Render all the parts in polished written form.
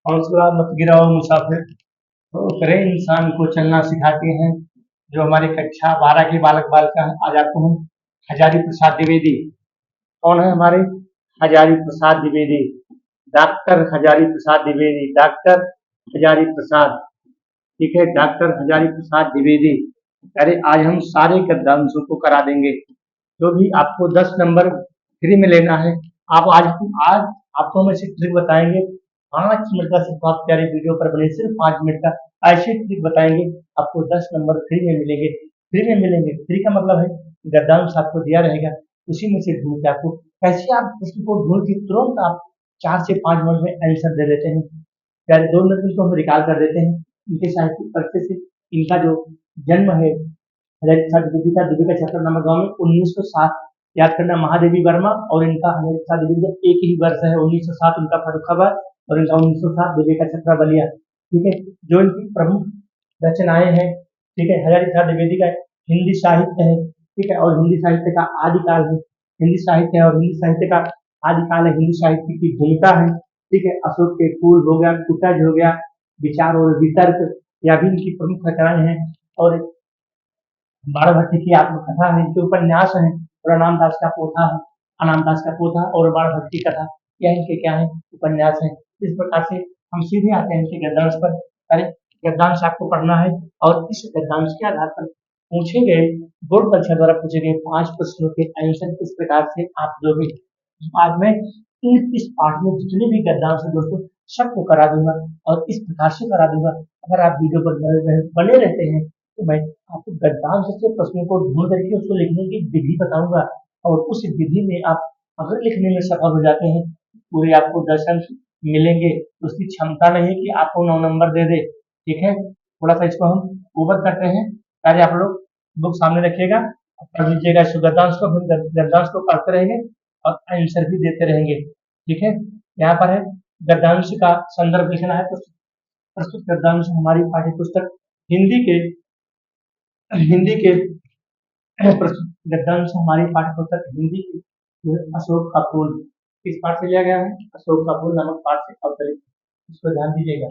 हौसला मत गिराओ मुसाफिर, ठोकरें इंसान को चलना सिखाती हैं। जो हमारी कक्षा 12 के बालक बालिका हैं, आज आपको हम हजारी प्रसाद द्विवेदी, कौन है हमारे हजारी प्रसाद द्विवेदी, डॉक्टर हजारी प्रसाद द्विवेदी, डॉक्टर हजारी प्रसाद, ठीक है, डॉक्टर हजारी प्रसाद द्विवेदी। अरे आज हम सारे गद्यांशों को करा देंगे, जो भी आपको 10 नंबर फ्री में लेना है। आप आज आज आपको हम ऐसी ट्रिक बताएंगे, 5 मिनट का सिर्फ आप प्यारे वीडियो पर बने, सिर्फ 5 मिनट का ऐसी ट्रिक बताएंगे, आपको 10 नंबर फ्री में मिलेंगे। फ्री में मिलेंगे, फ्री का मतलब है गद्यांश आपको दिया रहेगा, उसी में से ढूंढ के आपको कैसे आप उसको ढूंढ के तुरंत आप 4 से 5 मिनट में आंसर दे देते हैं। प्यारे 2 मिनट में इसको हम रिकॉल कर देते हैं। इनके साहित्य परिचय से, इनका जो जन्म है द्विवेदी का छत्र नामक गांव में 1907, याद करना, महादेवी वर्मा और इनका हरिप्रसाद द्विवेदी का एक ही वर्ष है, 1907 उनका फर्रुखाबाद और इनका 1907 द्विवेदी का छत्र बलिया, ठीक है। जो इनकी प्रमुख रचनाएं हैं, ठीक है, हजारी प्रसाद द्विवेदी का हिंदी साहित्य है, ठीक है, और हिंदी साहित्य का आदिकाल है, हिंदी साहित्य है और हिंदी साहित्य का आदिकाल है, हिंदी साहित्य की भूमिका है, ठीक है, अशोक के फूल हो गया, कुटज हो गया, विचार और वितर्क, यह भी इनकी प्रमुख रचनाएं हैं। और बाणभट्ट की आत्मकथा है, इनके उपन्यास है, और अनामदास का पोथा है, अनामदास का पोथा और बाणभट्ट की कथा, यह इनके क्या है, उपन्यास है। इस प्रकार से हम सीधे आते हैं इनके गद्यांश पर। अरे गद्यांश आपको पढ़ना है और इस गद्यांश के आधार पर पूछे गए, बोर्ड परीक्षा द्वारा पूछे गए 5 प्रश्नों के आंसर किस प्रकार से आप दोगे। आज मैं इस पाठ में जितने भी गद्यांश है दोस्तों, सबको करा दूंगा और इस प्रकार से करा दूंगा। अगर आप वीडियो पर बने रहते हैं तो मैं आपको गद्यांश से प्रश्नों को ढूंढ करके उसको लिखने की विधि बताऊंगा, और उस विधि में आप अगर लिखने में सफल हो जाते हैं, पूरे आपको 10 अंक मिलेंगे। उसकी क्षमता नहीं है कि आपको 9 नंबर दे दे, ठीक है। थोड़ा सा इसको हम ओवर करते हैं, पहले आप लोग बुक सामने रखिएगा, पढ़ लीजिएगा इस गद्यांश को, फिर गद्यांश को पढ़ते रहेंगे और आंसर भी देते रहेंगे, ठीक है। यहाँ पर है गद्यांश का संदर्भ लिखना है, तो प्रस्तुत गद्यांश हमारी पाठ्य पुस्तक हिंदी के प्रस्तुत गद्यांश हमारी पाठ्य पुस्तक हिंदी की अशोक का फूल, किस पाठ से लिया गया है, अशोक का फूल नामक पाठ से अवतरित, इसको ध्यान दीजिएगा।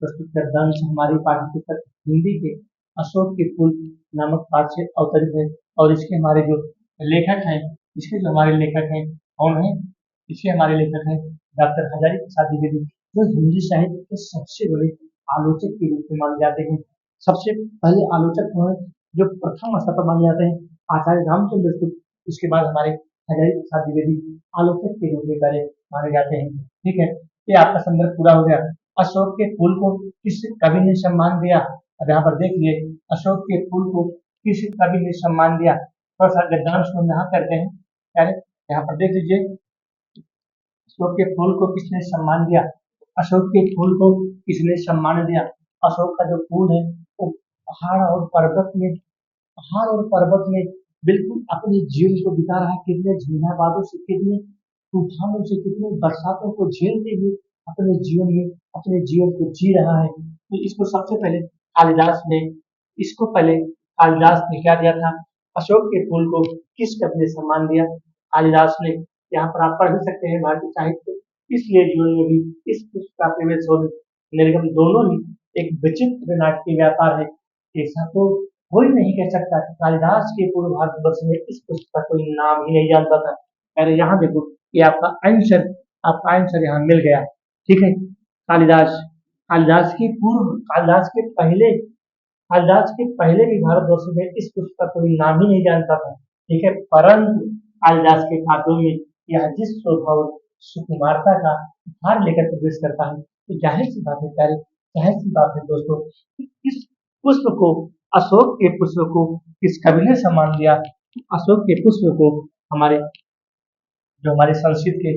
प्रस्तुत गद्यांश हमारी पाठ्य पुस्तक हिंदी के अशोक के फूल नामक पाठ से अवतरित है, और इसके हमारे जो लेखक हैं, इसके जो हमारे लेखक हैं कौन है, इसके हमारे लेखक हैं डॉक्टर हजारी प्रसाद द्विवेदी, जो हिंदी साहित्य के सबसे बड़े आलोचक के रूप में माने जाते हैं। सबसे पहले आलोचक कौन है, जो प्रथम स्तर पर माने जाते हैं, आचार्य रामचंद्र शुक्ल, उसके बाद हमारे हजारी प्रसाद द्विवेदी आलोचक के रूप में पहले माने जाते हैं, ठीक है। ये आपका संदर्भ पूरा हो गया। अशोक के फूल को किस कवि ने सम्मान दिया, अब यहाँ पर देखिए, अशोक के फूल को किस कवि ने सम्मान दिया, थोड़ा सा गद्यांश को यहाँ करते हैं, पहले यहाँ पर देख लीजिए, अशोक के फूल को किसने सम्मान दिया, अशोक के फूल को किसने सम्मान दिया। अशोक का जो फूल है वो पहाड़ और पर्वत में, पहाड़ और पर्वत में बिल्कुल अपने जीवन को बिता रहा है, कितने झंझावातों से, कितने तूफानों से, कितने बरसातों को झेलते हुए अपने जीवन में अपने जीवन को जी रहा है। तो इसको सबसे पहले कालिदास ने, इसको पहले कालिदास ने क्या दिया था, अशोक के फूल को किस कवि ने सम्मान दिया, कालिदास ने। यहाँ पर आप पढ़ भी सकते हैं भारतीय साहित्य, इसलिए जीवन में भी इस पुस्तक का प्रवेश और निर्गम दोनों ही एक विचित्र नाटकीय व्यापार है। ऐसा तो कोई नहीं कह सकता कि कालिदास के पूर्व भारतवर्ष में इस पुस्तक का कोई नाम ही नहीं जानता था। अरे यहाँ देखो, ये आपका आंसर यहाँ मिल गया, ठीक है। कालिदास, कालिदास की पूर्व, कालिदास के पहले भी भारतवर्ष में इस पुस्तक का कोई नाम ही नहीं जानता था, ठीक है। परंतु कालिदास के काव्यों में यह जिस शोभा और सुकुमारता का भार लेकर प्रवेश करता है, तो जाहिर सी बात है प्यारे, जाहिर सी बात है दोस्तों, इस पुष्प को, अशोक के पुष्प को किस कवि ने सम्मान दिया, अशोक के पुष्प को हमारे, जो हमारे संस्कृत के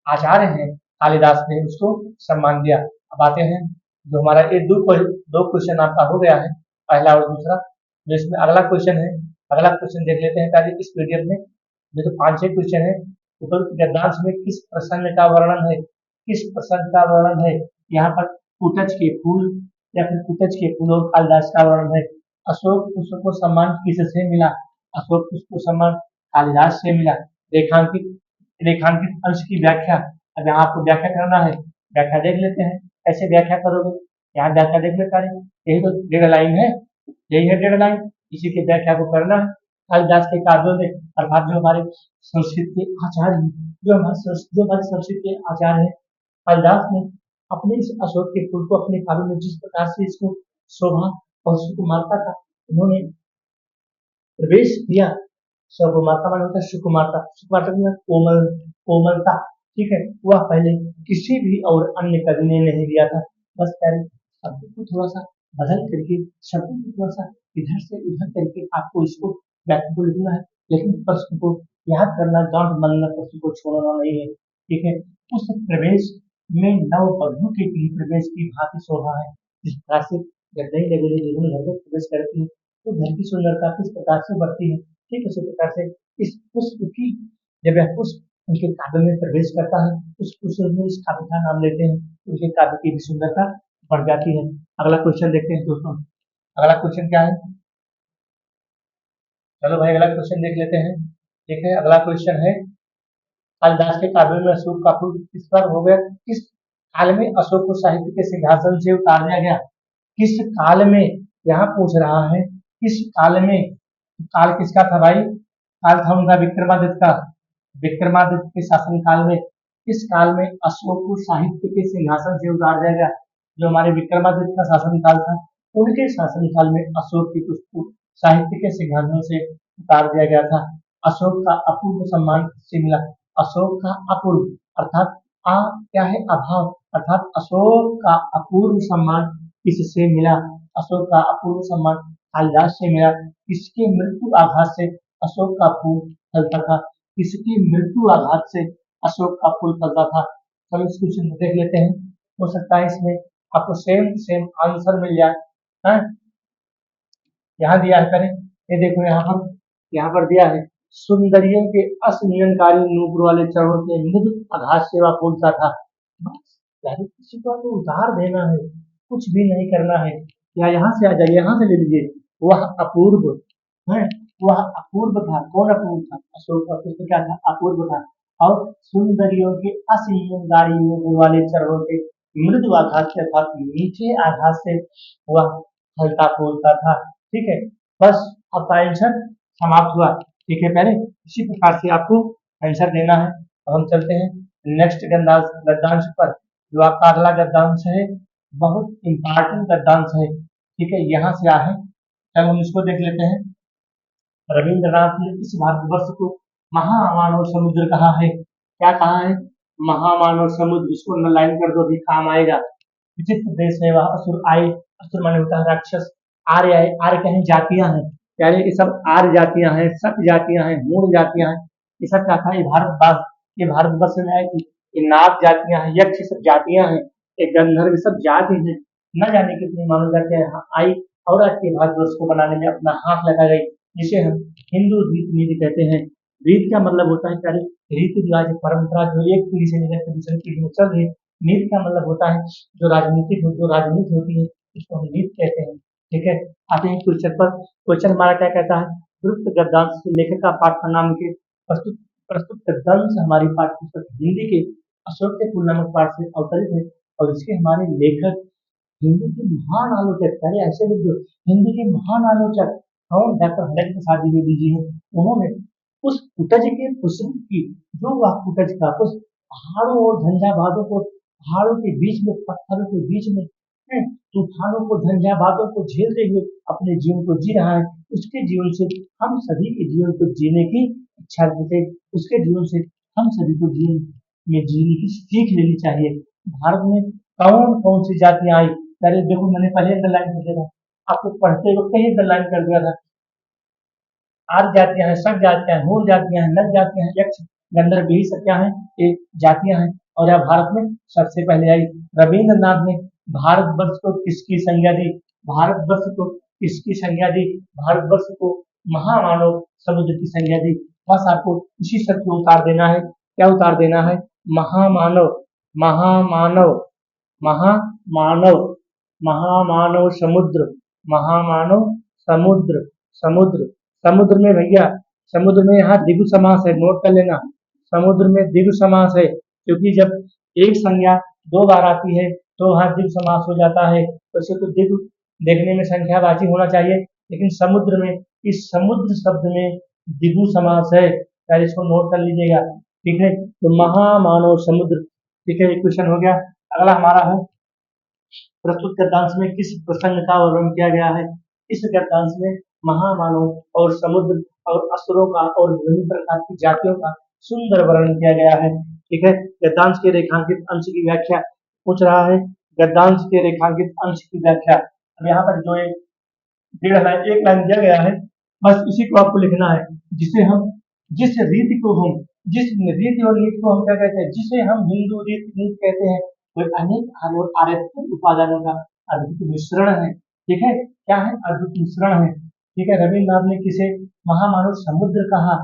आचार्य हैं कालिदास ने उसको सम्मान दिया। अब आते हैं, जो हमारा ये दो क्वेश्चन आपका हो गया है, पहला और दूसरा, जो इसमें अगला क्वेश्चन है, अगला क्वेश्चन देख लेते हैं पहले इस पीडीएफ में। जो 5-6 क्वेश्चन है, उपरोक्त गद्यांश में किस प्रसंग का वर्णन है, किस प्रसंग का वर्णन है, यहाँ पर कुटज के फूल या फिर कुटज के फूल और कालिदास का वर्णन है। अशोक पुष्प को सम्मान किससे मिला, अशोक पुष्प को सम्मान कालिदास से मिला। रेखांकित रेखांकित अंश की व्याख्या, अब यहाँ आपको व्याख्या करना है, व्याख्या देख लेते हैं। कैसे व्याख्या करोगे? यहाँ व्याख्या देख लेता है, यही तो डेढ़ लाइन है, यही है डेढ़ लाइन, इसी की व्याख्या को करना है। कालिदास के काव्यों में अर्थात जो हमारे संस्कृत के आचार्य हैं, जो हमारे संस्कृत के आचार्य हैं, कालिदास ने अपने इस अशोक के फूल को अपने काव्य में जिस प्रकार से इसको शोभा और सुकुमारता का उन्होंने प्रवेश किया। सुकुमारता माने होता है सुकुमारता, सुकुमारता का मतलब कोमल, कोमलता, ठीक है, वह पहले किसी भी और अन्य कवि ने नहीं दिया था। बस पहले शब्दों को थोड़ा सा बदल करके, शब्दों को थोड़ा सा इधर से उधर करके आपको इसको व्याख्या को लिखना है, लेकिन प्रश्न को याद करना, गांठ बांधना, प्रश्न को छोड़ना नहीं है, ठीक है। उस प्रवेश में नव वधू के लिए प्रवेश की भांति शोभा है। इस प्रकार से जब नई नवेली दुल्हन घर में प्रवेश करती है तो घर की सुंदरता किस प्रकार से बढ़ती है, ठीक उसी प्रकार से इस पुष्प की, जब यह पुष्प उनके काव्य में प्रवेश करता है, उस पुष्प में इस काव्य का नाम लेते हैं, उनके काव्य की भी सुंदरता बढ़ जाती है। अगला क्वेश्चन देखते हैं दोस्तों, अगला क्वेश्चन क्या है? चलो भाई अगला क्वेश्चन देख लेते हैं, ठीक है। अगला क्वेश्चन है, कालिदास के काव्य में अशोक का फूल किस पर हो गया, किस काल में अशोक को साहित्य के सिंहासन से उतार दिया गया? किस काल में, यहाँ पूछ रहा है किस काल में, काल किसका था भाई? काल था उनका विक्रमादित्य का, विक्रमादित्य के शासन काल में, किस काल में अशोक को साहित्य के सिंहासन से उतार दिया गया? जो हमारे विक्रमादित्य का शासन काल था, उनके शासन काल में अशोक की पुष्प साहित्य के सिंहासन से उतार दिया गया था। अशोक का अपूर्व सम्मान किससे मिला? अशोक का अपूर्व अर्थात आ क्या है? अभाव, अर्थात अशोक का अपूर्व सम्मान किससे मिला? अशोक का अपूर्व सम्मान कालिदास से मिला। किसके मृत्यु आघात से अशोक का फूल फलता था? किसकी मृत्यु आघात से अशोक का फूल फलता था? चलो इस क्वेश्चन को देख लेते हैं, हो सकता है इसमें आपको सेम सेम आंसर मिल जाए। हाँ, यहाँ दिया है, करें ये देखो, यहाँ पर दिया है, सुंदरियों के असंयमकारी नूपुर वाले चरणों के मृदु आघात से वह फूलता था। बस यानी किसी को तो उतार देना है, कुछ भी नहीं करना है, या यहाँ से आ जाइए, यहाँ से ले लीजिए, वह अपूर्व है, वह अपूर्व था। कौन अपूर्व था? अशोक का पुष्प क्या था? अपूर्व था। और सुंदरियों के असंयमकारी नूपुर वाले चरणों के मृदु आघात से अर्थात मीठे आघात से वह हल्का फूलता था, ठीक है। बस आपका आंसर समाप्त हुआ, ठीक है। पहले इसी प्रकार से आपको आंसर देना है। अब हम चलते हैं नेक्स्ट गद्यांश पर, जो आपका अगला गद्यांश है, बहुत इंपॉर्टेंट गद्यांश है, ठीक है। यहाँ से आ है, तब हम इसको देख लेते हैं। रविंद्रनाथ ने इस भारतवर्ष को महामानव समुद्र कहा है। क्या कहा है? महामानव समुद्र। इसको लाइन कर दो, भी काम आएगा। विचित्र देश है वह असुर आए, असुर माने होता है राक्षस, आर्य है, आर्य कहीं जातियां हैं, यानी ये सब आर्य जातियां हैं, सत जातियां हैं, मूल जातियां हैं। ये सब क्या था? ये भारतवर्ष में आई थी। ये नाग जातियां हैं, यक्ष सब जातियां हैं, ये गंधर्व सब जाति हैं, न जाने कितनी मानव जातियां यहाँ आई और आज के भारतवर्ष को बनाने में अपना हाथ लगा गई, जिसे हम हिंदू रीति नीति कहते हैं। रीत का मतलब होता है प्यारे, रीति रिवाज परंपरा जो एक पीढ़ी से लेकर दूसरी पीढ़ी में चल रही है। नीति का मतलब होता है जो राजनीति होती है, उसको हम नीति कहते हैं, ठीक है। आते हैं क्वेश्चन पर। क्वेश्चन हमारा क्या कहता है? द्रुत गद्यांश लेखक का पाठ का नाम के प्रस्तुत प्रस्तुत गद्यांश हमारी पाठ्य पुस्तक हिंदी के अशोक के फूल नामक पाठ से अवतरित है, और इसके हमारे लेखक हिंदी के महान आलोचक, पहले ऐसे लिख दो, हिंदी के महान आलोचक कौन? डॉक्टर हरेंद्र प्रसाद द्विवेदी जी हैं। उन्होंने उस कुटज के पुष्प की, जो वह कुटज का पुष्प पहाड़ों और झंझावातों को, पहाड़ों के बीच में, पत्थरों के बीच में, तूफानों को, झंझावातों को झेलते हुए अपने जीवन को जी रहा है, उसके जीवन से हम सभी के जीवन को जीने की इच्छा रखते, उसके जीवन से हम सभी को जीवन में जीने की सीख लेनी चाहिए। भारत में कौन कौन सी जातियां आई? पहले देखो, मैंने पहले अंडरलाइन कर दिया था, आपको पढ़ते वक्त ही अंडरलाइन कर दिया था। आठ जातियां हैं, सब जातियां हैं, मूल जातियां हैं, नर जातियां हैं, यक्ष गंधर्व, यही सब क्या है? ये जातियां हैं। और यह भारत में सबसे पहले आई। रविंद्रनाथ ने भारतवर्ष को किसकी संज्ञा दी? भारतवर्ष को किसकी संज्ञा दी? भारतवर्ष को महामानव समुद्र की संज्ञा दी। बस आपको इसी शब्द को उतार देना है। क्या उतार देना है? महामानव, महामानव, महामानव, महामानव समुद्र, महामानव समुद्र, समुद्र, समुद्र में भैया, समुद्र में यहाँ द्विगु समास है, नोट कर लेना। समुद्र में द्विगु समास है, क्योंकि जब एक संज्ञा दो बार आती है तो वहाँ द्विगु समास हो जाता है। वैसे तो द्विगु देखने में संख्यावाची होना चाहिए, लेकिन समुद्र में, इस समुद्र शब्द में द्विगु समास है, पहले इसको नोट कर लीजिएगा। ठीक है, तो महामानव समुद्र। ठीक है, क्वेश्चन हो गया। अगला हमारा है, प्रस्तुत गद्यांश में किस प्रसंग का वर्णन किया गया है? इस गद्यांश में महामानव और समुद्र और असुरों का और विभिन्न प्रकार की जातियों का सुंदर वर्णन किया गया है। ठीक है, गद्यांश के रेखांकित अंश की व्याख्या पूछ रहा है। गद्यांश के रेखांकित अंश की व्याख्या, अब यहाँ पर जो डेढ़ लाइन, एक लाइन दिया गया है, बस इसी को आपको लिखना है। जिसे हम, जिस रीति को हम, जिस रीति और नीति को हम क्या कहते हैं, जिसे हम हिंदू रीति नीति कहते हैं, वह अनेक आर्य और आर्यभूत उपादानों का अद्भुत मिश्रण है। ठीक है, क्या है? अद्भुत मिश्रण है। ठीक है, रविन्द्रनाथ ने किसे महामानव समुद्र कहा?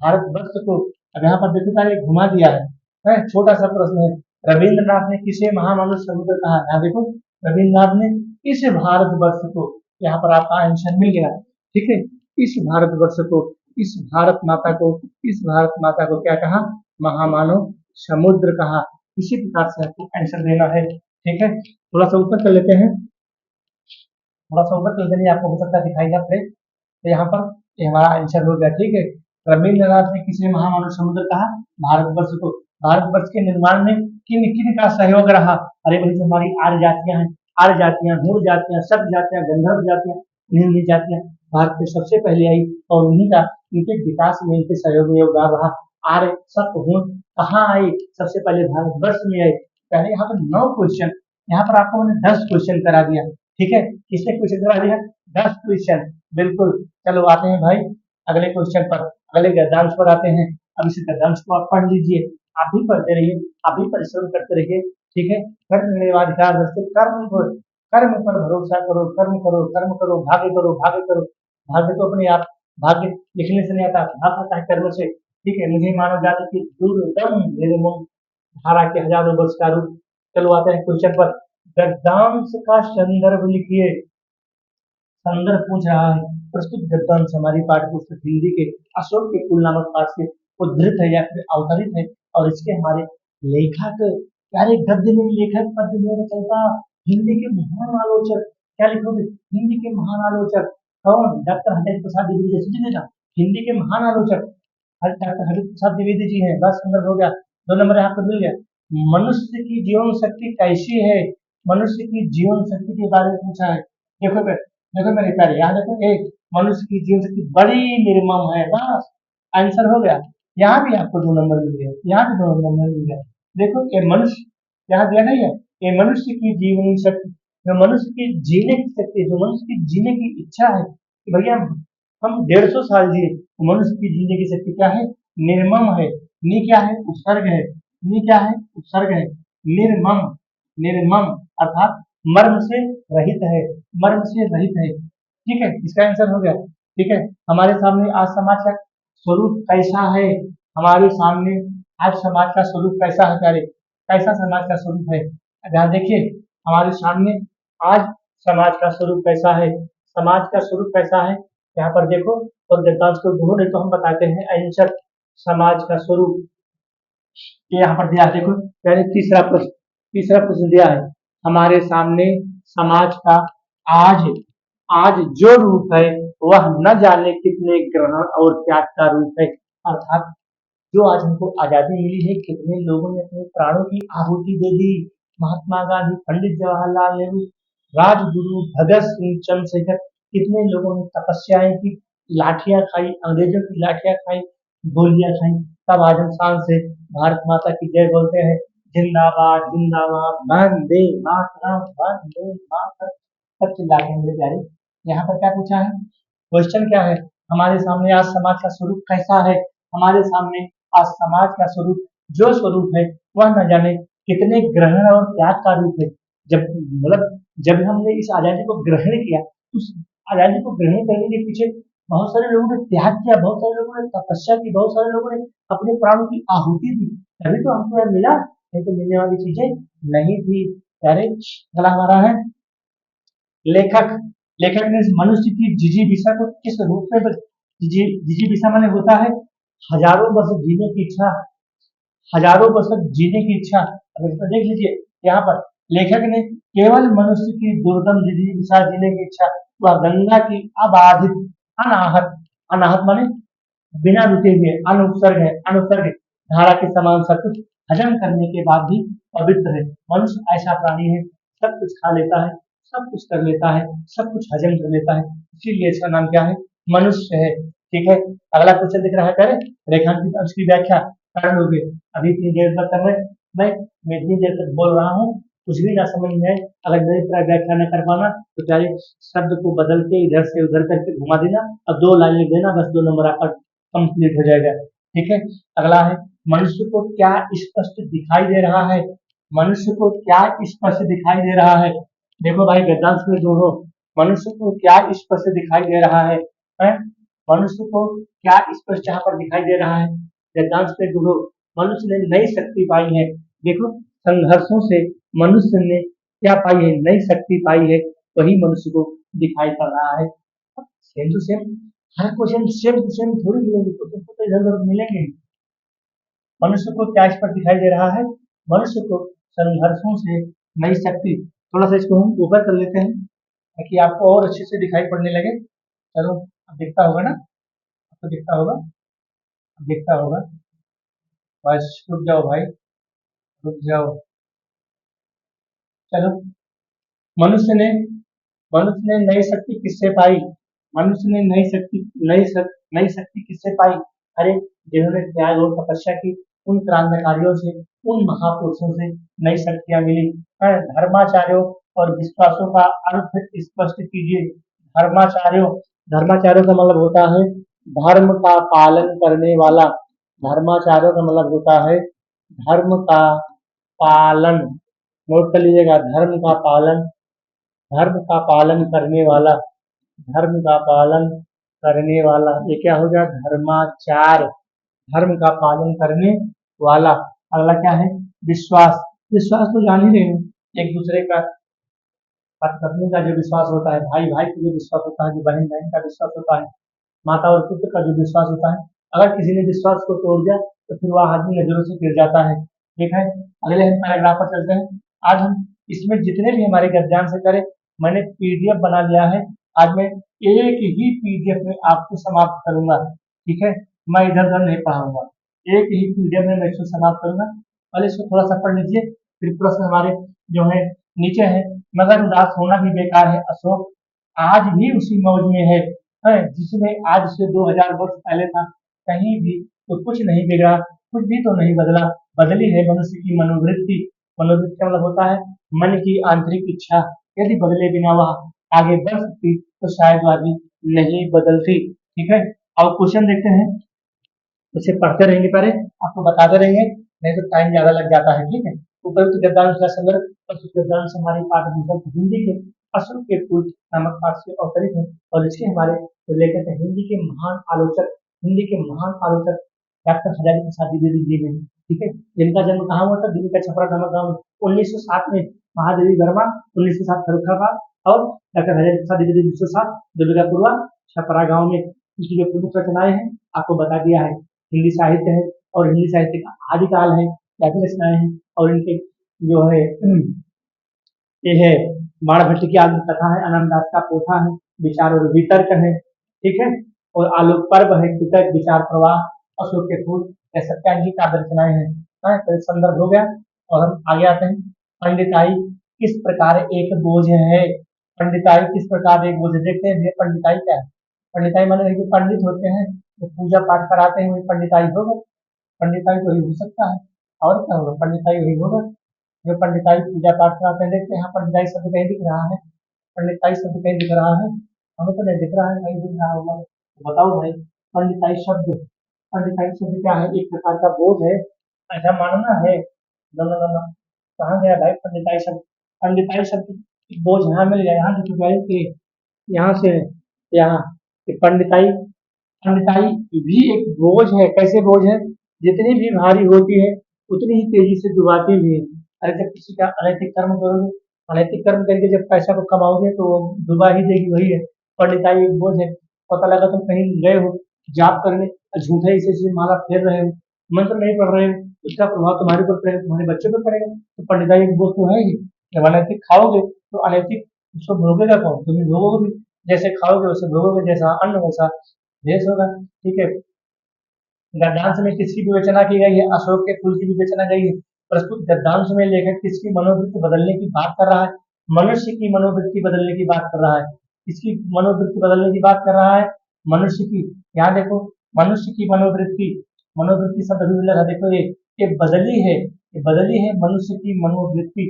भारतवर्ष को। अब यहाँ पर देखो, पहले घुमा दिया है, छोटा सा प्रश्न है। रविन्द्रनाथ ने किसे महामानव समुद्र कहा? यहाँ देखो, रविन्द्रनाथ ने इस भारतवर्ष को, यहाँ पर आपका आंसर मिल गया। ठीक है, इस भारतवर्ष को, इस भारत माता को, इस भारत माता को क्या कहा? महामानव समुद्र कहा। इसी प्रकार से आपको आंसर देना है। ठीक है, थोड़ा सा ऊपर कर लेते हैं, थोड़ा सा ऊपर कर देंगे, आपको हो सकता है दिखाई ना पड़े। तो यहाँ पर ये हमारा आंसर हो गया। ठीक है, रविन्द्रनाथ ने किसे महामानव समुद्र कहा? भारतवर्ष को। भारतवर्ष के निर्माण में किन किन का सहयोग रहा? अरे भाई, जो हमारी आर्य जातियां हैं, आर्य जातियां, मूल जातियां, सब जातियां, गंधर्व जातियां, इन्हीं जातियां भारत में सबसे पहले आई, और उन्हीं का, इनके विकास में, इनके सहयोग में योगदान रहा। आर्य सत्य गुण कहाँ आए? सबसे पहले भारतवर्ष में आए। पहले यहाँ पर 9 क्वेश्चन, यहाँ पर आपको मैंने 10 क्वेश्चन करा दिया। ठीक है, किसने क्वेश्चन करा दिया? 10 क्वेश्चन, बिल्कुल। चलो आते हैं भाई अगले क्वेश्चन पर, अगले गद्यांश पर आते हैं। अब इस गद्यांश को आप पढ़ लीजिए, आप भी पढ़ते रहिए, आप भी परिश्रम करते रहिए। ठीक है, कर्म निर्वाधिकार दस्ते, कर्म पर भरोसा करो, कर्म करो, कर्म करो, भाग्य करो, भाग्य करो। भाग्य तो अपने आप, भाग्य लिखने से नहीं आता, भाग आता है कर्म से। ठीक है, मुझे मानव जाति की दुर्दम निर्मम धारा के हजारों वर्ष का रूप। चलो आते हैं क्वेश्चन पर। गद्यांश का संदर्भ लिखिए। संदर्भ पूछ रहा है। प्रस्तुत गद्यांश हमारी पाठ्य पुस्तक हिंदी के अशोक के कुल नामक पाठ से उद्धृत है या फिर अवतरित है, और इसके हमारे लेखक, प्यारे गद्य में लेखक पद में रचयिता, हिंदी के महान आलोचक, क्या लिखोगे? हिंदी के महान आलोचक कौन? डॉक्टर हरिहर प्रसाद द्विवेदी जैसे लिखेगा, हिंदी के महान आलोचक डॉक्टर हरिहर प्रसाद द्विवेदी जी हैं। बस संदर्भ हो गया, 2 नंबर यहाँ पर मिल गया। मनुष्य की जीवन शक्ति कैसी है? मनुष्य की जीवन शक्ति के बारे में पूछा है। देखो देखो मेरे प्यारे, यहाँ देखो, एक, मनुष्य की जीवन शक्ति बड़ी निर्मम है, बस आंसर हो गया। यहाँ भी आपको 2 नंबर मिल गया, यहाँ भी 2 नंबर मिल गया। देखो, ये मनुष्य, यहाँ दिया नहीं है, ये मनुष्य की जीवनी शक्ति, जो मनुष्य की जीने की शक्ति, जो मनुष्य की जीने की इच्छा है कि भैया हम 150 साल जिए, तो मनुष्य की जीने की शक्ति क्या है? निर्मम है। नी क्या है? उपसर्ग है। नी क्या है? उपसर्ग है। निर्मम, निर्मम अर्थात मर्म से रहित है, मर्म से रहित है। ठीक है, इसका आंसर हो गया। ठीक है, हमारे सामने आज समाज का स्वरूप कैसा है? हमारे सामने आज समाज का स्वरूप कैसा है प्यारे? कैसा समाज का स्वरूप है? यहाँ देखिए, हमारे सामने आज समाज का स्वरूप कैसा है? समाज का स्वरूप कैसा है? यहाँ पर देखो, और गद्यांश को ढूंढो, नहीं तो हम बताते हैं आंसर। समाज का स्वरूप ये यहाँ पर दिया है, देखो, पहले तीसरा प्रश्न दिया है। हमारे सामने समाज का आज आज जो रूप है, वह न जाने कितने ग्रहण और त्याग का रूप है। अर्थात जो आज हमको आजादी मिली है, कितने लोगों ने अपने प्राणों की आहुति दे दी। महात्मा गांधी, पंडित जवाहरलाल नेहरू, राजगुरु भगत सिंह, चंद्रशेखर, कितने लोगों ने तपस्याएं की, लाठियां खाई, अंग्रेजों की लाठियां खाई, गोलियां खाई, तब आज हम शान से भारत माता की जय बोलते हैं। जिंदाबाद जिंदाबाद, वंदे मातरम, वंदे मातरम, सब चिल्लाते हैं मेरे प्यारे। यहाँ पर क्या पूछा है? क्वेश्चन क्या है? हमारे सामने आज समाज का स्वरूप कैसा है? हमारे सामने आज समाज का स्वरूप, जो स्वरूप है, वह न जाने कितने ग्रहण और त्याग का रूप है। जब मतलब जब हमने इस आजादी को ग्रहण किया, उस आजादी को ग्रहण करने के पीछे बहुत सारे लोगों ने त्याग किया, बहुत सारे लोगों ने तपस्या की, बहुत सारे लोगों ने अपने प्राणों की आहुति दी, तभी तो हमको यह मिला, नहीं तो मिलने वाली चीजें नहीं थी। प्यारे, अगला हमारा है लेखक। लेखक ने मनुष्य की जिजीविषा को किस रूप में जिजीविषा माने होता है हजारों वर्ष जीने की इच्छा, हजारों वर्ष तक जीने की इच्छा। अगर इसको देख लीजिए यहाँ पर, लेखक ने केवल मनुष्य की दुर्गम जिजीविषा जीने की इच्छा व गंगा की अबाधित अनाहत, अनाहत माने बिना रुके हुए, अनुपसर्ग है, अनुपसर्ग धारा के समान सब कुछ हजम करने के बाद भी पवित्र है। मनुष्य ऐसा प्राणी है, सब कुछ खा लेता है, सब कुछ कर लेता है, सब कुछ हजम कर लेता है, इसीलिए इसका नाम क्या है? मनुष्य है। ठीक है, अगला क्वेश्चन दिख रहा है, करें रेखांकित अंश की व्याख्या कर लोगे। अभी इतनी देर तक कर रहे मैं मैं इतनी देर तक बोल रहा हूँ, कुछ भी ना समझ में आए, अगर मेरी तरह व्याख्या न कर पाना तो चाहे शब्द को बदल के इधर से उधर करके घुमा देना और 2 लाइन लिख देना, बस 2 नंबर आपका कंप्लीट हो जाएगा। ठीक है, अगला है मनुष्य को क्या स्पष्ट दिखाई दे रहा है? मनुष्य को क्या स्पष्ट दिखाई दे रहा है? देखो भाई वेदांत में जो हो, मनुष्य को क्या स्पष्ट दिखाई दे रहा है? मनुष्य को क्या स्पष्ट यहाँ पर दिखाई दे रहा है? वेदांत में जो हो, मनुष्य ने नई शक्ति पाई है। देखो संघर्षों से मनुष्य ने क्या पाई है? नई शक्ति पाई है, वही मनुष्य को दिखाई पड़ रहा है। सेम टू सेम, हर क्वेश्चन सेम टू सेम थोड़ी मिलेंगे, क्वेश्चन को तो इधर उधर मिलेंगे। मनुष्य को क्या इस पर दिखाई दे रहा है? मनुष्य को संघर्षों से नई शक्ति, थोड़ा सा इसको हम ऊपर कर लेते हैं ताकि आपको और अच्छे से दिखाई पड़ने लगे। चलो अब दिखता होगा ना, अब तो दिखता होगा, अब दिखता होगा। बस रुक जाओ भाई, रुक जाओ। चलो, मनुष्य ने मनुष्य ने नई शक्ति किससे पाई? मनुष्य ने नई शक्ति किससे पाई? अरे जिन्होंने त्याग और तपस्या की, उन क्रांतिकारियों से, उन महापुरुषों से नई शक्तियां मिली। धर्माचार्यों और विश्वासों का अर्थ स्पष्ट कीजिए। धर्माचार्यों, धर्माचार्यों का मतलब होता है धर्म का पालन करने वाला। धर्माचार्यों का मतलब होता है धर्म का पालन, नोट कर लीजिएगा, धर्म का पालन करने वाला, धर्म का पालन करने वाला, ये क्या हो गया? धर्माचार, धर्म का पालन करने वाला। अगला क्या है? विश्वास। विश्वास तो जान ही रहे हो, एक दूसरे का, पति पत्नी का जो विश्वास होता है, भाई भाई का जो विश्वास होता है, जो बहन बहन का विश्वास होता है, माता और पुत्र का जो विश्वास होता है, अगर किसी ने विश्वास को तोड़ दिया तो फिर वह आदमी नजरों से गिर जाता है। ठीक है, अगले हम पैराग्राफ पर चलते हैं। आज हम इसमें जितने भी हमारे गद्यांश से करें, मैंने पीडीएफ बना लिया है। आज मैं एक ही पीडीएफ में आपको समाप्त करूंगा। ठीक है, मैं इधर उधर नहीं पढ़ाऊंगा, एक ही पीडीएफ में मैं इसको समाप्त करूंगा। पहले इसको थोड़ा सा पढ़ लीजिए, फिर प्रश्न हमारे जो है नीचे है। मगर उदास होना भी बेकार है, अशोक आज भी उसी मौज में है जिसमें आज से 2000 वर्ष पहले था। कहीं भी तो कुछ नहीं बिगड़ा, कुछ भी तो नहीं बदला, बदली है मनुष्य की मनोवृत्ति। मनोवृत्ति का मतलब होता है मन की आंतरिक इच्छा, यदि बदले बिना वह आगे बढ़ सकती तो शायद वह भी नहीं बदलती। ठीक है, और क्वेश्चन देखते हैं, इसे पढ़ते रहेंगे, पहले आपको बताते रहेंगे, नहीं तो टाइम ज्यादा लग जाता है। ठीक है, उपयुक्त गद्यांश का संदर्भ, प्रस्तुत गद्यांश हमारी पाठ्यपुस्तक हिंदी के अशोक के फूल नामक पाठ से अवतरित है और इसके हमारे लेखक हैं हिंदी के महान आलोचक डॉक्टर हजारी प्रसाद द्विवेदी जी हैं। ठीक है, जिनका जन्म कहाँ हुआ था? दिल्ली का छपरा नामक गाँव में 1907 में। महादेवी वर्मा 1907 फर्रुखाबाद और डॉक्टर हजारी प्रसाद द्विवेदी 1907 दुर्गापुरवा छपरा गाँव में। इनकी जो प्रमुख रचनाएं हैं आपको बता दिया है। हिंदी साहित्य है और हिंदी साहित्य का आदिकाल है, ऐसी रचनाएं हैं। और इनके जो है ये है बाणभट्ट की आत्मकथा है, अनंतदास का पोथा है, विचार और वितर्क है। ठीक है, और आलोक पर्व है, कृतज्ञ विचार प्रवाह, अशोक के फूल, ये सत्याग्रह की काव्य रचनाएं हैं। तो संदर्भ हो गया और हम आगे आते हैं। पंडिताई किस प्रकार एक बोझ है? पंडिताई किस प्रकार एक बोझ है? देखते हैं पंडिताई क्या है। पंडिताई माने जो पंडित होते हैं, जो पूजा पाठ कराते हैं, वही पंडिताई होगा। पंडिताई वही हो सकता है, और क्या होगा? पंडिताई वही होगा जो पंडिताई पूजा पाठ कराते हैं। देखते हैं यहाँ पंडिताई शब्द कहीं दिख रहा है? पंडिताई शब्द कहीं दिख रहा है? हमें तो नहीं दिख रहा है, कहीं दिख रहा होगा तो बताओ भाई। पंडिताई शब्द, पंडिताई शब्द क्या है? एक प्रकार का बोझ है, ऐसा मानना है? नो नो नो नो, कहाँ गया भाई पंडिताई शब्द? पंडिताई शब्द बोझ यहाँ मिल गया, यहाँ दिख गया कि यहाँ से यहाँ, पंडिताई, पंडिताई भी एक बोझ है। कैसे बोझ है? जितनी भी भारी होती है उतनी ही तेजी से डुबाती भी है। अरे जब किसी का अनैतिक कर्म करोगे, अनैतिक कर्म करके जब पैसा को कमाओगे तो वो डुबा ही देगी, वही है पंडिताई एक बोझ है। पता लगा तुम कहीं गए हो जाप करने, झूठे ऐसे माला फेर रहे हो, मंत्र नहीं पढ़ रहे हो, उसका प्रभाव तुम्हारे ऊपर पड़ेगा, तुम्हारे बच्चों पर पड़ेगा, तो पंडिताई एक बोझ तो है ही। जब अनैतिक खाओगे तो अनैतिक उसको भोगेगा कौन? तुम ही भोगोगे भी। जैसे खाओगे वैसे भोगोगे, जैसा अन्न वैसा भेष होगा। ठीक है। गद्यांश में किसकी विवेचना की गई है? अशोक के फूल की विवेचना गई है। प्रस्तुत गद्यांश में लेखक किसकी मनोवृत्ति बदलने की बात कर रहा है? मनुष्य की मनोवृत्ति बदलने की बात कर रहा है। किसकी मनोवृत्ति बदलने की बात कर रहा है? मनुष्य की। यहाँ देखो, मनुष्य की मनोवृत्ति, मनोवृत्ति शब्द अभी मिला था, देखो ये बदली है, ये बदली है मनुष्य की मनोवृत्ति।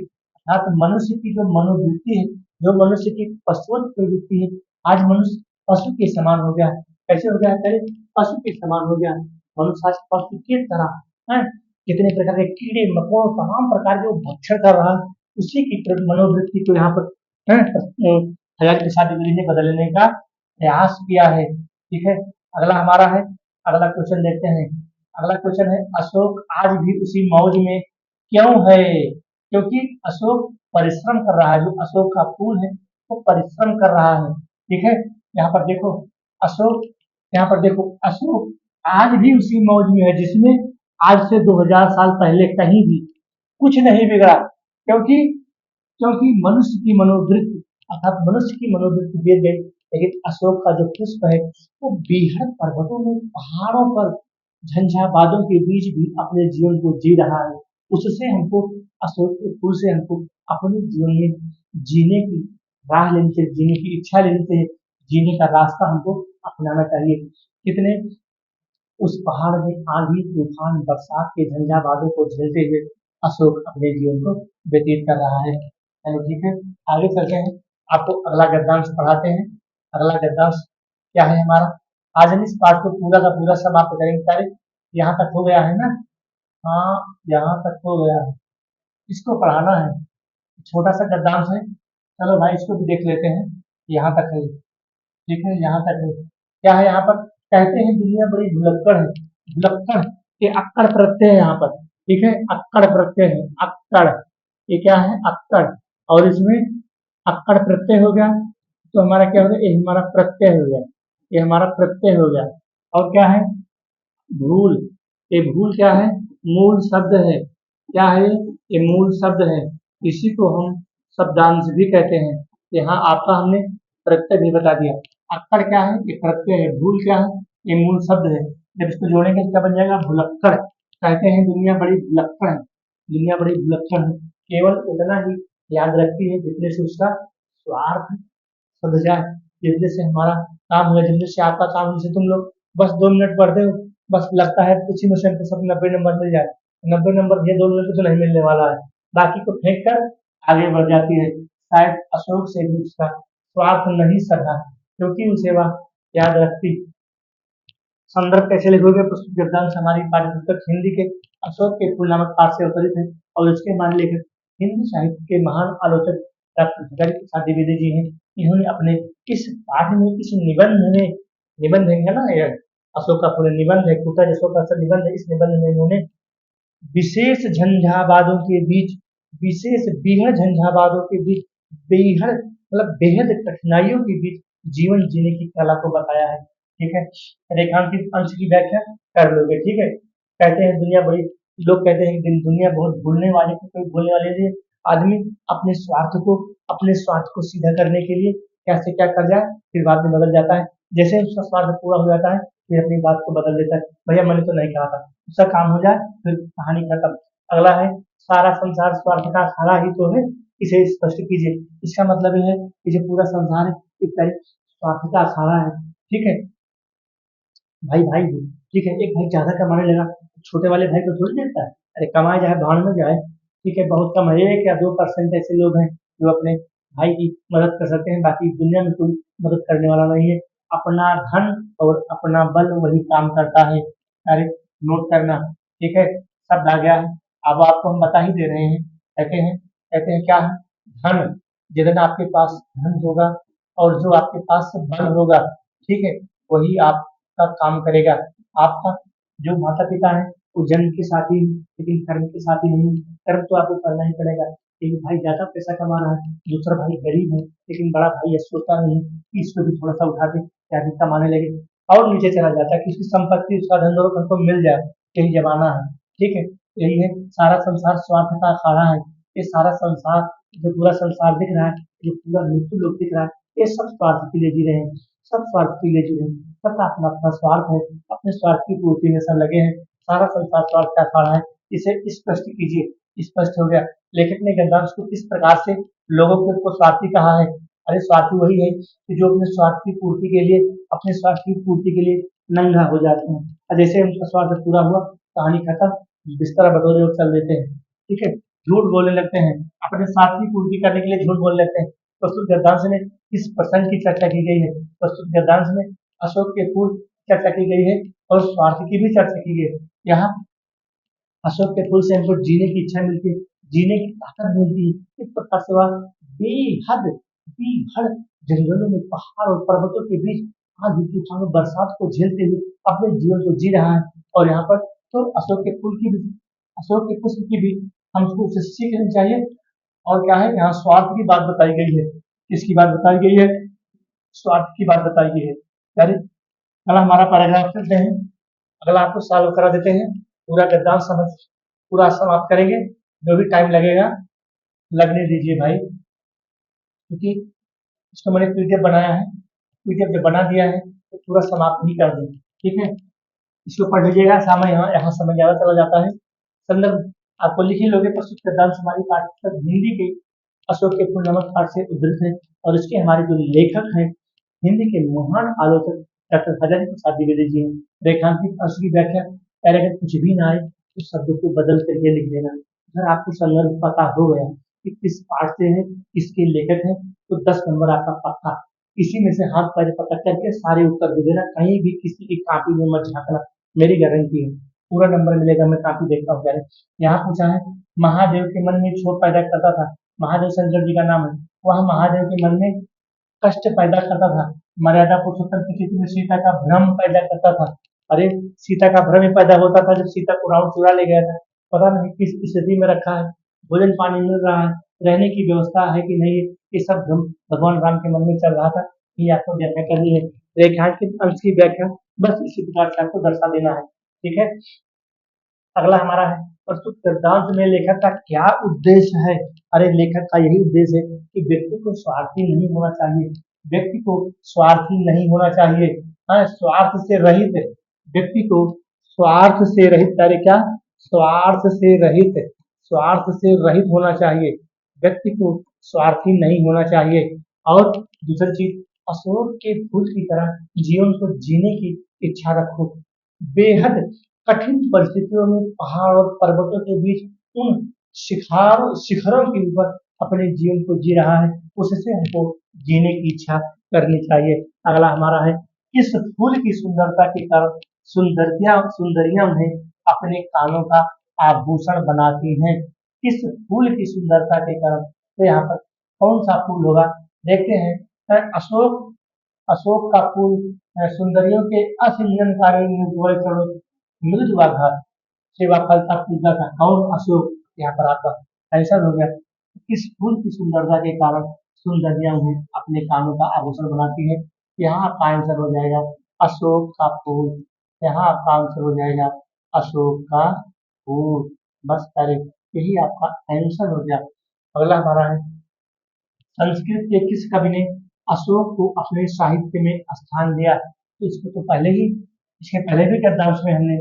अर्थात मनुष्य की जो मनोवृत्ति है, जो मनुष्य की पशुवत प्रवृत्ति है, आज मनुष्य पशु के समान हो गया है। कैसे हो गया है? पहले पशु के समान हो गया है। मनुष्य आज पशु की तरह है, कितने प्रकार के कीड़े मकोड़ तमाम प्रकार के वो भक्षण कर रहा है। उसी की मनोवृत्ति को यहाँ पर है, हजारी प्रसाद द्विवेदी ने बदलने का प्रयास किया है। ठीक है। अगला हमारा है, अगला क्वेश्चन देखते हैं। अगला क्वेश्चन है, अशोक आज भी उसी मौज में क्यों है? क्योंकि अशोक परिश्रम कर रहा है। जो अशोक का फूल है वो परिश्रम कर रहा है। ठीक है। यहाँ पर देखो अशोक, यहाँ पर देखो अशोक आज भी उसी मौज में है जिसमें आज से 2000 साल पहले कहीं भी कुछ नहीं बिगड़ा। क्योंकि क्योंकि मनुष्य की मनोवृत्ति, अर्थात मनुष्य की मनोवृत्ति गिर गई, लेकिन अशोक का जो पुष्प है वो बेहद पर्वतों में, पहाड़ों पर, झंझावातों के बीच भी अपने जीवन को जी रहा है। उससे हमको, अशोक के फूल से हमको अपने जीवन में जीने की राह लेनी चाहिए, जीने की इच्छा लेनी चाहिए, जीने का रास्ता हमको अपनाना चाहिए। कितने उस पहाड़ में आंधी तूफान बरसात के झंझावातों को झेलते हुए अशोक अपने जीवन को व्यतीत कर रहा है। चलो ठीक है, आगे चलते हैं, आपको अगला गद्यांश पढ़ाते हैं। अगला गद्यांश क्या है हमारा? आज हम इस पाठ को पूरा का पूरा समाप्त करेंगे। सारे यहाँ तक हो गया है ना? हाँ, यहाँ तक हो गया है। इसको पढ़ाना है, छोटा सा गद्यांश है। चलो भाई इसको भी देख लेते हैं। यहाँ तक है, ठीक है, यहाँ तक है। क्या है यहाँ पर? कहते हैं दुनिया बड़ी भुलक्कड़ है। भुलक्कड़ के अक्कड़ प्रत्यय है यहाँ पर। ठीक है, अक्कड़ प्रत्यय है, अक्कड़। ये क्या है? अक्कड़। और इसमें अक्कड़ प्रत्यय हो गया तो हमारा क्या हो गया? ये हमारा प्रत्यय हो गया, ये हमारा प्रत्यय हो गया। और क्या है? भूल। ये भूल क्या है? मूल शब्द है। क्या है? ये मूल शब्द है। इसी को हम शब्दांश भी कहते हैं। यहाँ आपका हमने प्रत्यय भी बता दिया। अक्कड़ क्या है? ये प्रत्यय है। भूल क्या है? ये मूल शब्द है। जब इसको जोड़ेंगे तो क्या बन जाएगा? भुलक्कड़। कहते हैं दुनिया बड़ी भुलक्कड़ है, दुनिया बड़ी भुलक्कड़ है। केवल उतना ही याद रखती है जितने से उसका स्वार्थ समझ जाए, जितने से हमारा काम हो, जितने से आपका काम हो। जैसे तुम लोग बस 2 मिनट पढ़ते हो, बस लगता है उसी में से हमको सब 90 नंबर मिल जाए। 90 नंबर ये 2 मिनट तो नहीं मिलने वाला है, बाकी को फेंक कर आगे बढ़ जाती है। शायद अशोक से भी उसका स्वार्थ नहीं सधा, क्योंकि उसे वह याद रखती। संदर्भ कैसे लिखोगे? प्रस्तुत गद्यांश हमारी पाठ्यपुस्तक हिंदी के अशोक के फूल नामक पाठ से अवतरित है और इसके मान लेखक हिंदी साहित्य के महान आलोचक डॉक्टर हजारी प्रसाद द्विवेदी जी हैं। इन्होंने अपने इस पाठ में, इस निबंध में, निबंध है ना ये, अशोक का फूल निबंध है, कुटा अशोक का निबंध है। इस निबंध में इन्होंने विशेष झंझावातों के बीच, विशेष बेहद झंझावातों के बीच, बेहद मतलब बेहद कठिनाइयों के बीच जीवन जीने की कला को बताया है। ठीक है, रेखांकित अंश की व्याख्या कर लोगे। ठीक है, कहते हैं दुनिया बड़ी, लोग कहते हैं कि दुनिया बहुत भूलने वाली है, कोई भूलने वाले नहीं है। आदमी अपने स्वार्थ को, अपने स्वार्थ को सीधा करने के लिए कैसे क्या कर जाए, फिर बाद में बदल जाता है। जैसे उसका स्वार्थ पूरा हो जाता है फिर अपनी बात को बदल देता है, भैया मैंने तो नहीं कहा था, उसका काम हो जाए फिर कहानी खत्म। अगला है, सारा संसार स्वार्थ का खाना ही तो है, इसे स्पष्ट कीजिए। इसका मतलब ये है कि जो पूरा संसार है इतना ही स्वार्थ का अखाड़ा है। ठीक है, भाई भाई हो, ठीक है, एक भाई ज्यादा कमाने लगा, छोटे वाले भाई को थोड़ी देता है, अरे कमाए जाए भाड़ में जाए। ठीक है, बहुत कम है, 1 या 2% ऐसे लोग हैं जो अपने भाई की मदद कर सकते हैं, बाकी दुनिया में कोई मदद करने वाला नहीं है। अपना धन और अपना बल वही काम करता है। अरे नोट करना। ठीक है, शब्द आ गया है, अब आपको हम बता ही दे रहे हैं। कहते हैं क्या है? धन। जितना आपके पास धन होगा और जो आपके पास बल होगा, ठीक है, वही आपका काम करेगा। आपका जो माता पिता है वो जन्म के साथ ही, लेकिन कर्म के साथ ही नहीं। कर्म तो आपको करना ही पड़ेगा। एक भाई ज्यादा पैसा कमा रहा है, दूसरा भाई गरीब है, लेकिन बड़ा भाई ये सोचता नहीं कि इसको भी थोड़ा सा उठा दे, क्या भी कमाने लगे, और नीचे चला जाता है कि उसकी संपत्ति, उसका धन दौलत हमको मिल जाए, यही जमाना है। ठीक है, यही है, सारा संसार स्वार्थ का अखाड़ा है। ये सारा संसार, जो पूरा संसार दिख रहा है, जो पूरा मृत्यु लोग दिख रहा है, ये सब स्वार्थ के लिए जी रहे हैं, सब स्वार्थ के लिए जी रहे हैं, सबका अपना अपना स्वार्थ है, अपने स्वार्थ की पूर्ति में सब लगे हैं, सारा संसार स्वार्थ का अखाड़ा है। इसे स्पष्ट कीजिए। स्पष्ट हो गया। लेखक ने गद्यांश को किस प्रकार से लोगों को स्वार्थी कहा है? अरे स्वार्थी वही है कि जो अपने स्वार्थ की पूर्ति के लिए, अपने स्वार्थ की पूर्ति के लिए नंगा हो जाते हैं, और जैसे उनका स्वार्थ पूरा हुआ, कहानी खत्म, बिस्तरा बटोरे और चल देते हैं। ठीक है, झूठ बोलने लगते हैं, अपने स्वार्थ की पूर्ति करने के लिए झूठ बोलने लगते हैं। प्रस्तुत गद्यांश में किस प्रसंग की चर्चा की गई है? प्रस्तुत गद्यांश में अशोक के फूल की चर्चा की गई है और स्वार्थ की भी चर्चा की गई है। यहाँ अशोक के फूल से हमको जीने की इच्छा मिलती है, जीने की ताकत मिलती है। इस प्रकार से वह बेहद बेहद जंगलों में, पहाड़ और पर्वतों के बीच आंधी तूफान और बरसात को झेलते हुए अपने जीवन को जी रहा है। और यहाँ पर तो अशोक के फूल की भी, अशोक के पुष्प की भी हमको उसे सीख लेनी चाहिए। और क्या है, यहाँ स्वार्थ की बात बताई गई है। किसकी बात बताई गई है? स्वार्थ की बात बताई गई है। यानी अगला हमारा पैराग्राफ चलते हैं, अगला आपको सॉल्व करा देते हैं। पूरा गद्यांश समझ, पूरा समाप्त करेंगे, जो भी टाइम लगेगा लगने दीजिए भाई, क्योंकि इसको मैंने पीडीएफ बनाया है, पीडीएफ जब बना दिया है तो पूरा समाप्त ही कर देंगे। ठीक है, इसको पढ़ लीजिएगा, समय यहाँ यहाँ समय ज्यादा चला जाता है। संदर्भ आपको लिख ही लोगे। प्रस्तुत गद्यांश हमारी पाठ्यपुस्तक हिंदी के अशोक के फूल नामक पाठ से उद्धृत है, और इसके हमारे जो लेखक हैं, हिंदी के महान आलोचक डॉक्टर हजारी प्रसाद द्विवेदी जी हैं। रेखांकित अंश की व्याख्या, पहले अगर कुछ भी ना आए तो शब्द को बदल करके लिख देना। अगर आपको संदर्भ पता हो गया कि किस पाठ से है, किसके लेखक हैं, तो 10 नंबर आपका पक्का। इसी में से हाथ पैर पटक करके सारे उत्तर दे देना, कहीं भी किसी की कॉपी में मत झांकना, मेरी गारंटी है पूरा नंबर मिलेगा। मैं कॉपी देखता हूँ पहले। यहाँ पूछा है, महादेव के मन में क्षोभ पैदा करता था। महादेव शंकर जी का नाम है। वह महादेव के मन में कष्ट पैदा करता था। मर्यादा पुरुषोत्तम की स्थिति में सीता का भ्रम पैदा करता था। अरे सीता का भ्रम ही पैदा होता था जब सीता को रावण चुरा ले गया था। पता नहीं किस स्थिति में रखा है, भोजन पानी मिल रहा है, रहने की व्यवस्था है कि नहीं, ये सब भ्रम भगवान राम के मन में चल रहा था। ये आपको व्याख्या करनी है। रेखांकित अंश की व्याख्या बस इसी प्रकार से आपको दर्शा देना है। ठीक है, अगला हमारा है, प्रस्तुत गद्यांश में लेखक का क्या उद्देश्य है? अरे लेखक का यही उद्देश्य है कि व्यक्ति को स्वार्थी नहीं होना चाहिए, व्यक्ति को स्वार्थी नहीं होना चाहिए। हाँ, स्वार्थ से रहित व्यक्ति को, स्वार्थ से रहित, अरे क्या, स्वार्थ से रहित, स्वार्थ से रहित होना चाहिए। व्यक्ति को स्वार्थी नहीं होना चाहिए। और दूसरी चीज, अशोक के फूल की तरह जीवन को जीने की इच्छा रखो। बेहद कठिन परिस्थितियों में पहाड़ और पर्वतों के बीच उन शिखरों के ऊपर अपने जीवन को जी रहा है, उससे हमको जीने की इच्छा करनी चाहिए। अगला हमारा है, किस फूल की सुंदरता के कारण सुंदरियां उन्हें अपने कानों का आभूषण बनाती हैं? किस फूल की सुंदरता के कारण? तो यहाँ पर कौन सा फूल होगा, देखते हैं। अशोक, अशोक का फूल सुंदरियों के असिंजनकारी मृदुआघात सेवा फलता पूजा का कौन? अशोक। यहाँ पर आपका आंसर हो गया। किस फूल की सुंदरता के कारण सुंदरियां उन्हें अपने कानों का आभूषण बनाती है? यहाँ आपका आंसर हो जाएगा अशोक का फूल। यहाँ आपका आंसर हो जाएगा अशोक का फूल। बस करेक्ट, यही आपका आंसर हो गया। अगला हमारा है, संस्कृत के किस कवि ने अशोक को अपने साहित्य में स्थान दिया? तो इसको तो पहले ही, इसके पहले भी गद्यांश में हमने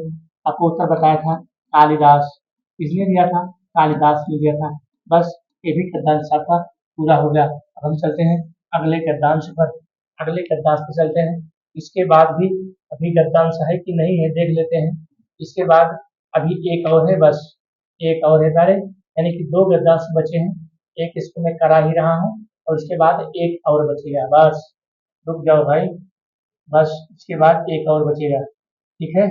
आपको उत्तर बताया था, कालिदास। किसने दिया था? कालिदास ने दिया था। बस ये भी गद्यांश आपका पूरा हो गया। अब हम चलते हैं अगले गद्यांश पर, अगले गद्यांश पर चलते हैं। इसके बाद भी अभी गद्यांश है कि नहीं है देख लेते हैं। इसके बाद अभी एक और है, बस एक और है सारे, यानी कि 2 गद्यांश बचे हैं। एक इसको मैं करा ही रहा हूँ और उसके बाद एक और बचेगा। बस रुक जाओ भाई, बस इसके बाद एक और बचेगा। ठीक है,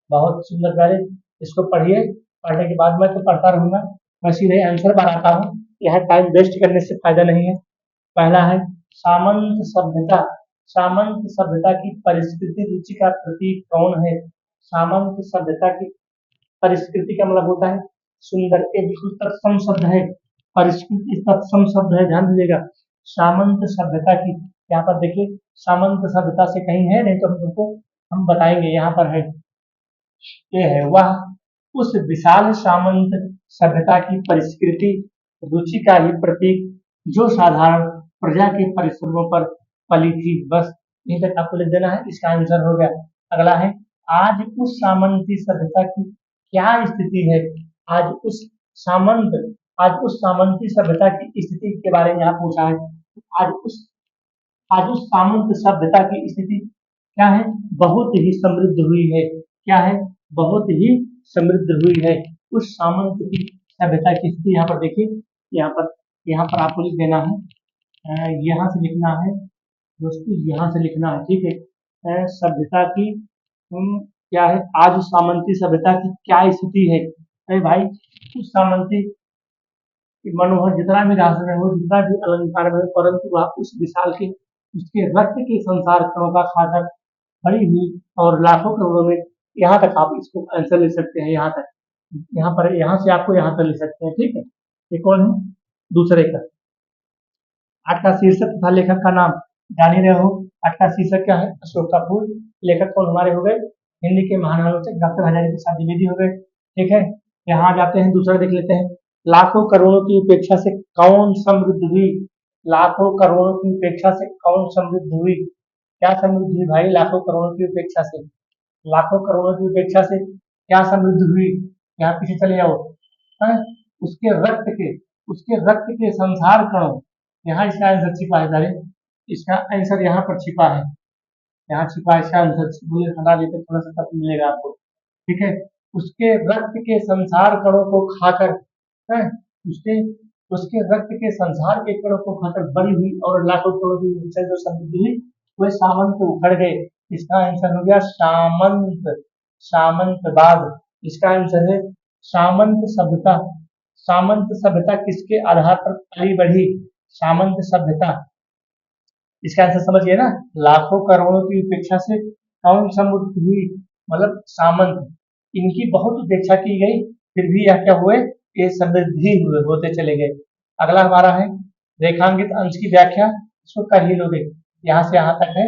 बहुत सुंदर प्यारे, इसको पढ़िए। पढ़ने के बाद मैं तो पढ़ता रहूंगा, मैं सीधे आंसर बनाता हूँ, यह टाइम वेस्ट करने से फायदा नहीं है। पहला है, सामंत सभ्यता, सामंत सभ्यता की परिस्कृति रुचि का प्रतीक कौन है? सामंत सभ्यता की परिस्कृति का मतलब होता है सुंदर, ये बिल्कुल तत्सम शब्द है। परिस्कृति तत्सम शब्द है, ध्यान दीजिएगा। सामंत सभ्यता की, यहाँ पर देखिए सामंत सभ्यता से कहीं है नहीं तो हम तुमको हम बताएंगे, यहाँ पर है, ये है, वह उस विशाल सामंत सभ्यता की परिस्कृति रुचि का ही प्रतीक, जो साधारण प्रजा के परिश्रमों पर पली थी। बस यहीं तक आपको लिख देना है, इसका आंसर हो गया। अगला है, आज उस सामंती सभ्यता की क्या स्थिति है? आज उस सामंत आज उस सामंती सभ्यता की स्थिति के बारे में यहाँ पूछा है। आज उस आज उस सामंत सभ्यता की स्थिति क्या है? बहुत ही समृद्ध हुई है। क्या है? बहुत ही समृद्ध हुई है। उस सामंत की सभ्यता की स्थिति यहाँ पर देखिए, यहाँ पर आपको लिख देना है, यहाँ से लिखना है दोस्तों, यहाँ से लिखना है, ठीक है। सभ्यता की क्या है? आज उस सामंती सभ्यता की क्या स्थिति है? अरे भाई, उस सामंती मनोहर जितना भी राष्ट्र में हो, जितना भी अलंकार में हो, परंतु वह उस विशाल के उसके रक्त के संसार कणों का खाकर भरी हुई और लाखों करोड़ों में, यहाँ तक आप इसको आंसर ले सकते हैं, यहाँ तक, यहाँ पर, यहाँ से आपको यहाँ तक ले सकते हैं, ठीक है। ये कौन है? दूसरे का। आज का शीर्षक तथा लेखक का नाम जान ही रहे हो। आज का शीर्षक क्या है? अशोक का फूल। लेखक कौन हमारे हो गए? हिंदी के महान आलोचक डॉक्टर हजारी प्रसाद द्विवेदी हो गए, ठीक है। यहाँ जाते हैं, दूसरा देख लेते हैं। लाखों करोड़ों की उपेक्षा से कौन समृद्ध हुई? लाखों करोड़ों की उपेक्षा से कौन समृद्ध हुई? क्या समृद्ध हुई भाई लाखों करोड़ों की उपेक्षा से? लाखों करोड़ों की उपेक्षा से क्या समृद्ध हुई? यहाँ पीछे चले जाओ। हैं? उसके रक्त के उसके रक्त के संसार कणों, यहाँ इसका आंसर छिपा है सारे। इसका आंसर यहाँ पर छिपा है, यहाँ छिपा है इसका आंसर। मुझे हटा देते, थोड़ा सा तब मिलेगा आपको, ठीक है। उसके रक्त के संसार कणों को खाकर, हैं? उसके उसके रक्त के संसार के कणों को खाकर बड़ी हुई और लाखों करोड़ की ऊंचाई जो समृद्धि हुई, वह सामंत उखड़ गए। इसका आंसर हो गया सामंत, सामंतवाद। इसका आंसर है सामंत सभ्यता। सामंत सभ्यता किसके आधार पर पली बढ़ी? सामंत सभ्यता। इसका आंसर समझिए ना, लाखों करोड़ों की उपेक्षा से कौन समृद्ध हुई? मतलब सामंत, इनकी बहुत उपेक्षा की गई, फिर भी यह क्या हुए? ये समृद्धि हुए, होते चले गए। अगला हमारा है रेखांकित अंश की व्याख्या, इसको कर ही लोगे, यहाँ से यहाँ तक है।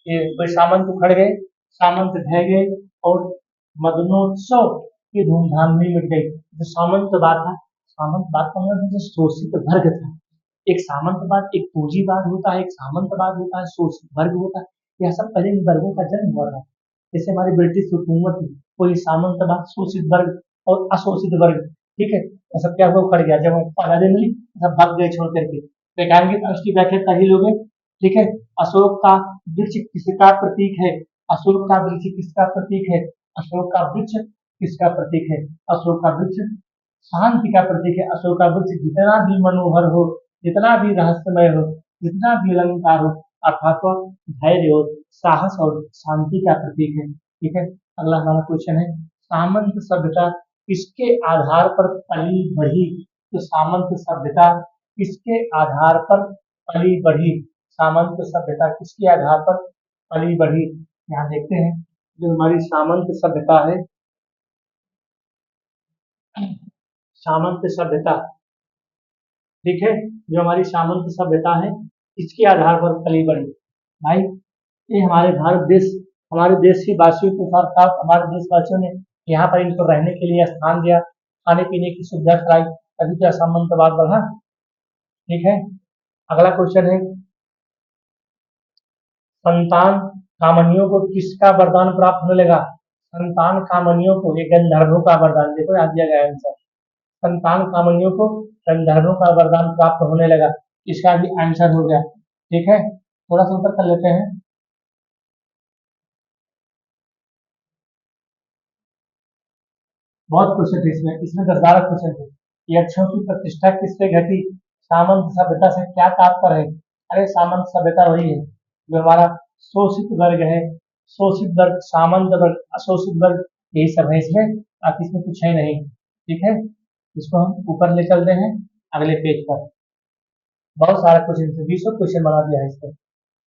ये कोई सामंत उखड़ गए, सामंत ढह गए, और मदनोत्सव की धूमधाम भी मिट गई। जो सामंतवाद था, सामंतवाद का मतलब जो शोषित वर्ग था। एक सामंतवाद, एक पूंजीवाद होता है, एक सामंतवाद होता है, शोषित वर्ग होता है। यह सब पहले इन वर्गों का जन्म हुआ था। जैसे हमारी ब्रिटिश हुकूमत थी, कोई सामंतवाद, शोषित वर्ग और अशोषित वर्ग, ठीक है। ये सब क्या हुआ? उखड़ गया। जब हम आजादी मिली, सब भाग गए छोड़ करके। वैज्ञानिक अंश की व्याख्या कर ही लोगे, ठीक है। अशोक का वृक्ष किसका प्रतीक है? अशोक का वृक्ष किसका प्रतीक है? अशोक का वृक्ष किसका प्रतीक है? अशोक का वृक्ष शांति का प्रतीक है। अशोक का वृक्ष जितना भी मनोहर हो, जितना भी रहस्यमय हो, जितना भी अलंकार हो, अर्थात वह धैर्य और साहस और शांति का प्रतीक है, ठीक है। अगला हमारा क्वेश्चन है, सामंत सभ्यता किसके आधार पर पली बढ़ी? तो सामंत सभ्यता किसके आधार पर पली बढ़ी? सामंत सभ्यता किसके आधार पर पली बढ़ी? यहाँ देखते हैं, जो हमारी सामंत सभ्यता है, सामंत सभ्यता, ठीक है, जो हमारी सामंत सभ्यता है, इसके आधार पर पली बढ़ी। भाई, ये हमारे भारत देश, हमारे देश की वासियों के साथ साथ हमारे देशवासियों ने यहाँ पर इनको रहने के लिए स्थान दिया, खाने पीने की सुविधा कराई, तभी तो सामंतवाद बढ़ा, ठीक है। अगला क्वेश्चन है, संतान कामनियों को किसका वरदान प्राप्त होने लगा? संतान कामनियों को, ये गंधर्वों का वरदान, देखो यहाँ दिया गया आंसर। संतान कामनियों को गंधर्वों का वरदान प्राप्त होने लगा, इसका भी आंसर हो गया, ठीक है। थोड़ा सा ऊपर कर लेते हैं। बहुत क्वेश्चन थे इसमें, इसमें 10-12 क्वेश्चन थे। यक्षों की प्रतिष्ठा किससे घटी? सामंत सभ्यता से क्या तात्पर्य है? अरे सामंत सभ्यता वही है जो हमारा शोषित वर्ग है, शोषित वर्ग, सामंत वर्ग, अशोषित वर्ग, यही सब है इसमें, बाकी इसमें कुछ है नहीं, ठीक है। इसको हम ऊपर ले चलते हैं अगले पेज पर। बहुत सारा क्वेश्चन, 20 क्वेश्चन बना दिया है इस पर।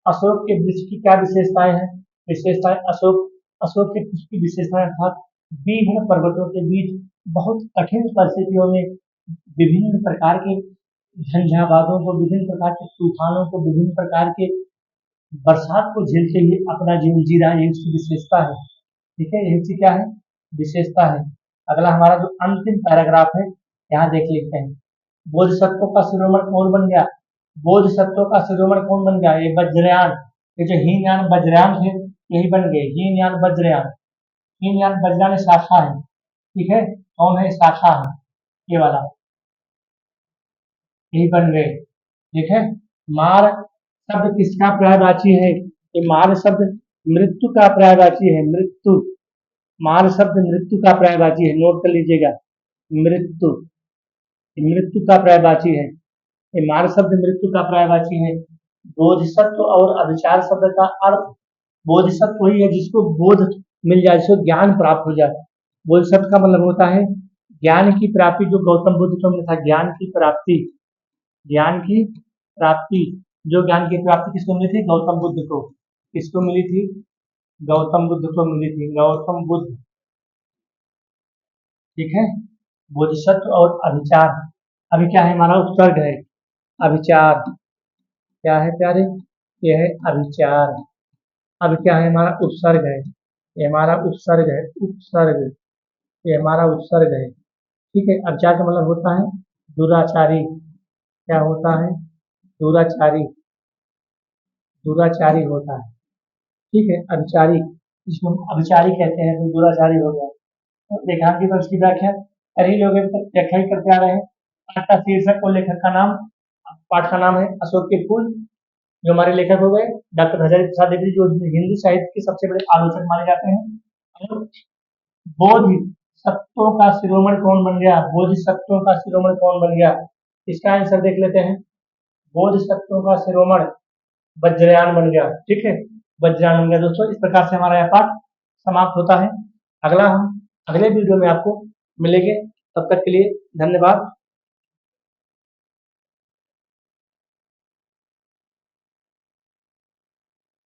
अशोक के वृक्ष की क्या विशेषताएं हैं? विशेषताएं, अशोक अशोक के वृक्ष की विशेषताएं अर्थात विभिन्न पर्वतों के बीच बहुत कठिन परिस्थितियों में विभिन्न प्रकार के झंझावातों को, विभिन्न प्रकार के तूफानों को, विभिन्न प्रकार के बरसात को झेलते हुए अपना जीवन जी रहा है, ये उसकी विशेषता है, ठीक है। ये उसकी क्या है? विशेषता है। अगला हमारा जो अंतिम पैराग्राफ है, यहाँ देख लेते हैं। बोधिसत्वों का शिरोमणि कौन बन गया? बोधिसत्वों का शिरोमणि कौन बन गया? ये वज्रयान, ये जो हीनयान वज्रयान थे यही बन गए, हीनयान वज्रयान। हीनयान वज्रयान शाखा है, ठीक है, कौन है? शाखा है ये वाला, यही बन गए, ठीक है। मार शब्द किसका पर्यायवाची है? ये मार शब्द मृत्यु का पर्यायवाची है, मृत्यु। मार शब्द मृत्यु का पर्यायवाची है, नोट कर लीजिएगा, मृत्यु, मृत्यु का पर्यायवाची है। ये मार शब्द मृत्यु का पर्यायवाची है। बोधिसत्व और अभिचार शब्द का अर्थ, बोधिसत्व वही है जिसको बोध मिल जाए, जिसको ज्ञान प्राप्त हो जाए। बोधिसत्व का मतलब होता है ज्ञान की प्राप्ति, जो गौतम बुद्ध को मिला था, ज्ञान की प्राप्ति, ज्ञान की प्राप्ति। जो ज्ञान की प्राप्ति किसको मिली थी? गौतम बुद्ध को। किसको मिली थी? गौतम बुद्ध को मिली थी, गौतम बुद्ध, ठीक है। बोधिसत्व और अभिचार, अभी क्या है? हमारा उपसर्ग है अभिचार, क्या है प्यारे? ये है अभिचार। अब क्या है? हमारा उपसर्ग है, ये हमारा उपसर्ग है, उपसर्ग, ये हमारा उपसर्ग है, ठीक है। अभिचार का मतलब होता है दुराचारी, क्या होता है? दुराचारी, दुराचारी होता है, ठीक है। अभिचारी, जिसको हम अभिचारी कहते हैं, तो दुराचारी हो गया। तो रेखांकित और उसकी व्याख्या कई लोग अभी तक व्याख्या ही करते आ रहे हैं। पाठ का शीर्षक और लेखक का नाम, पाठ का नाम है अशोक के फूल। जो हमारे लेखक हो गए डॉक्टर हजारी प्रसाद द्विवेदी, जो हिंदी साहित्य के सबसे बड़े आलोचक माने जाते हैं। और बोधिसत्वों का शिरोमणि कौन बन गया? बोधिसत्वों का शिरोमणि कौन बन गया? इसका आंसर देख लेते हैं। बोधिसत्वों का शिरोमणि वज्रयान बन गया, ठीक है, वज्रयान बन गया। दोस्तों इस प्रकार से हमारा यह पाठ समाप्त होता है। अगला हम अगले वीडियो में आपको मिलेंगे, तब तक के लिए धन्यवाद।